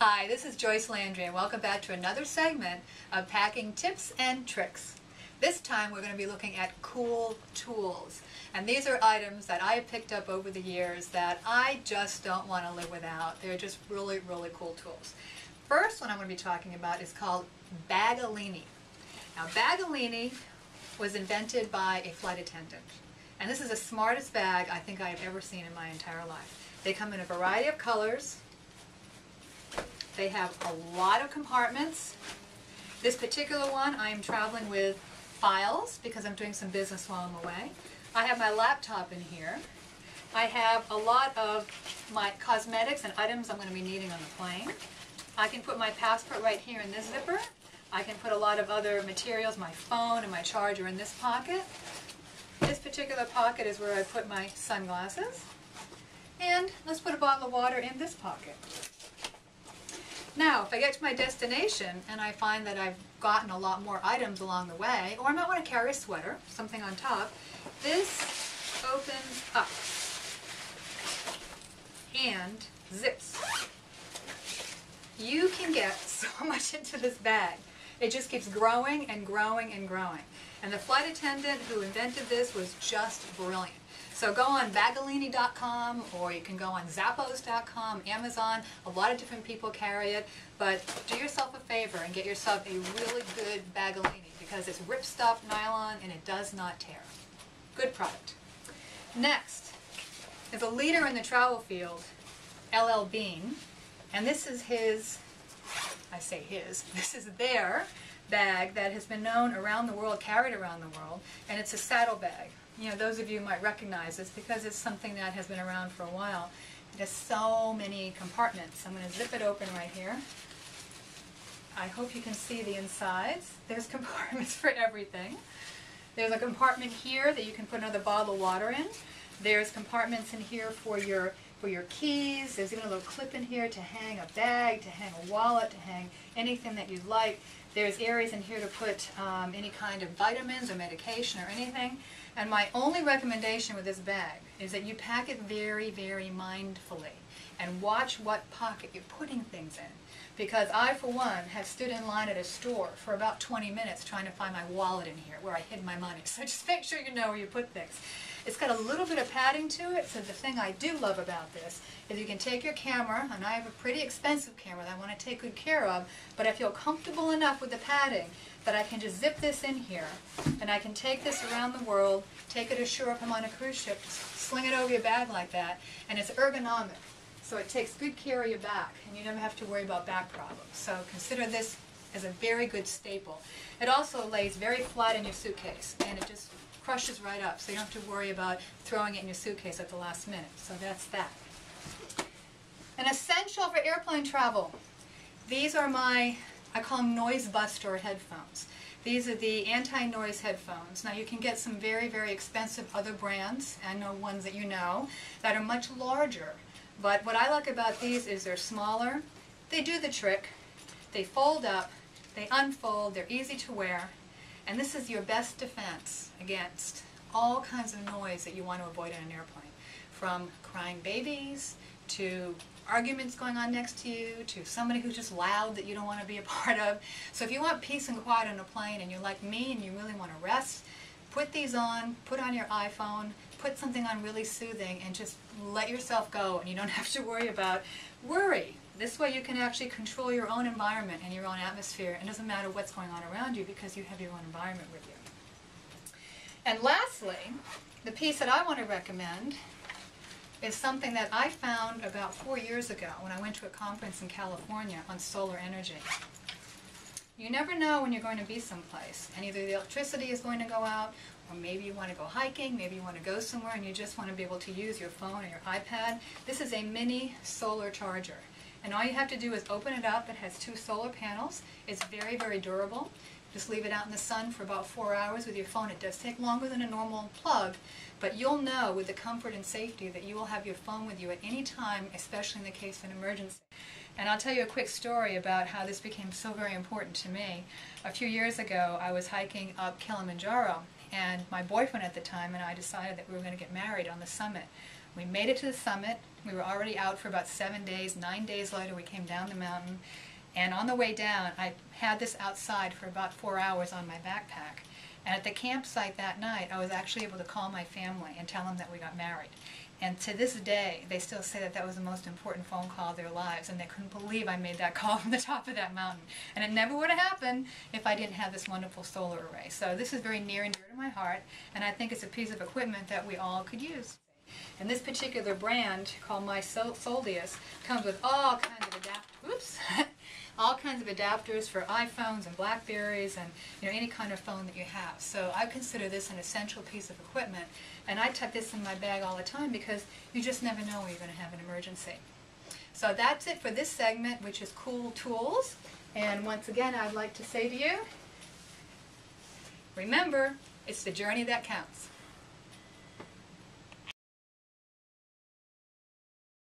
Hi, this is Joyce Landry and welcome back to another segment of Packing Tips and Tricks. This time we're going to be looking at cool tools. And these are items that I have picked up over the years that I just don't want to live without. They're just really, really cool tools. First one I'm going to be talking about is called Baggallini. Now Baggallini was invented by a flight attendant. And this is the smartest bag I think I have ever seen in my entire life. They come in a variety of colors. They have a lot of compartments. This particular one I am traveling with files because I'm doing some business while I'm away. I have my laptop in here. I have a lot of my cosmetics and items I'm going to be needing on the plane. I can put my passport right here in this zipper. I can put a lot of other materials, my phone and my charger in this pocket. This particular pocket is where I put my sunglasses. And let's put a bottle of water in this pocket. Now, if I get to my destination and I find that I've gotten a lot more items along the way, or I might want to carry a sweater, something on top, this opens up and zips. You can get so much into this bag. It just keeps growing and growing and growing. And the flight attendant who invented this was just brilliant. So go on Baggallini.com, or you can go on Zappos.com, Amazon. A lot of different people carry it. But do yourself a favor and get yourself a really good Baggallini because it's ripstop nylon and it does not tear. Good product. Next is a leader in the travel field, LL Bean. And this is his, I say his, this is their bag that has been known around the world, carried around the world, and it's a saddle bag. You know, those of you might recognize this because it's something that has been around for a while. It has so many compartments. I'm going to zip it open right here. I hope you can see the insides. There's compartments for everything. There's a compartment here that you can put another bottle of water in. There's compartments in here for your keys. There's even a little clip in here to hang a bag, to hang a wallet, to hang anything that you'd like. There's areas in here to put any kind of vitamins or medication or anything. And my only recommendation with this bag is that you pack it very, very mindfully and watch what pocket you're putting things in. Because I, for one, have stood in line at a store for about 20 minutes trying to find my wallet in here where I hid my money. So just make sure you know where you put things. It's got a little bit of padding to it, so the thing I do love about this is you can take your camera, and I have a pretty expensive camera that I want to take good care of, but I feel comfortable enough with the padding that I can just zip this in here, and I can take this around the world, take it ashore if I'm on a cruise ship, sling it over your bag like that, and it's ergonomic. So it takes good care of your back, and you never have to worry about back problems. So consider this as a very good staple. It also lays very flat in your suitcase, and it just crushes right up, so you don't have to worry about throwing it in your suitcase at the last minute. So that's that. An essential for airplane travel. These are my, I call them noise buster headphones. These are the anti-noise headphones. Now you can get some very, very expensive other brands, I know ones that you know, that are much larger. But what I like about these is they're smaller, they do the trick, they fold up, they unfold, they're easy to wear, and this is your best defense against all kinds of noise that you want to avoid in an airplane. From crying babies, to arguments going on next to you, to somebody who's just loud that you don't want to be a part of. So if you want peace and quiet on a plane and you're like me and you really want to rest, put these on, put on your iPhone, put something on really soothing and just let yourself go, and you don't have to worry about worry. This way you can actually control your own environment and your own atmosphere. It doesn't matter what's going on around you because you have your own environment with you. And lastly, the piece that I want to recommend is something that I found about 4 years ago when I went to a conference in California on solar energy. You never know when you're going to be someplace, and either the electricity is going to go out, or maybe you want to go hiking, maybe you want to go somewhere and you just want to be able to use your phone or your iPad. This is a mini solar charger. And all you have to do is open it up. It has 2 solar panels. It's very, very durable. Just leave it out in the sun for about 4 hours with your phone. It does take longer than a normal plug, but you'll know with the comfort and safety that you will have your phone with you at any time, especially in the case of an emergency. And I'll tell you a quick story about how this became so very important to me. A few years ago, I was hiking up Kilimanjaro, and my boyfriend at the time and I decided that we were going to get married on the summit. We made it to the summit. We were already out for about 7 days. 9 days later, we came down the mountain. And on the way down, I had this outside for about 4 hours on my backpack. And at the campsite that night, I was actually able to call my family and tell them that we got married. And to this day, they still say that that was the most important phone call of their lives, and they couldn't believe I made that call from the top of that mountain. And it never would have happened if I didn't have this wonderful solar array. So this is very near and dear to my heart, and I think it's a piece of equipment that we all could use. And this particular brand, called My Soldius, comes with all kinds of all kinds of adapters for iPhones and Blackberries and any kind of phone that you have. So I consider this an essential piece of equipment, and I tuck this in my bag all the time because you just never know when you're going to have an emergency. So that's it for this segment, which is cool tools. And once again, I'd like to say to you, remember, it's the journey that counts.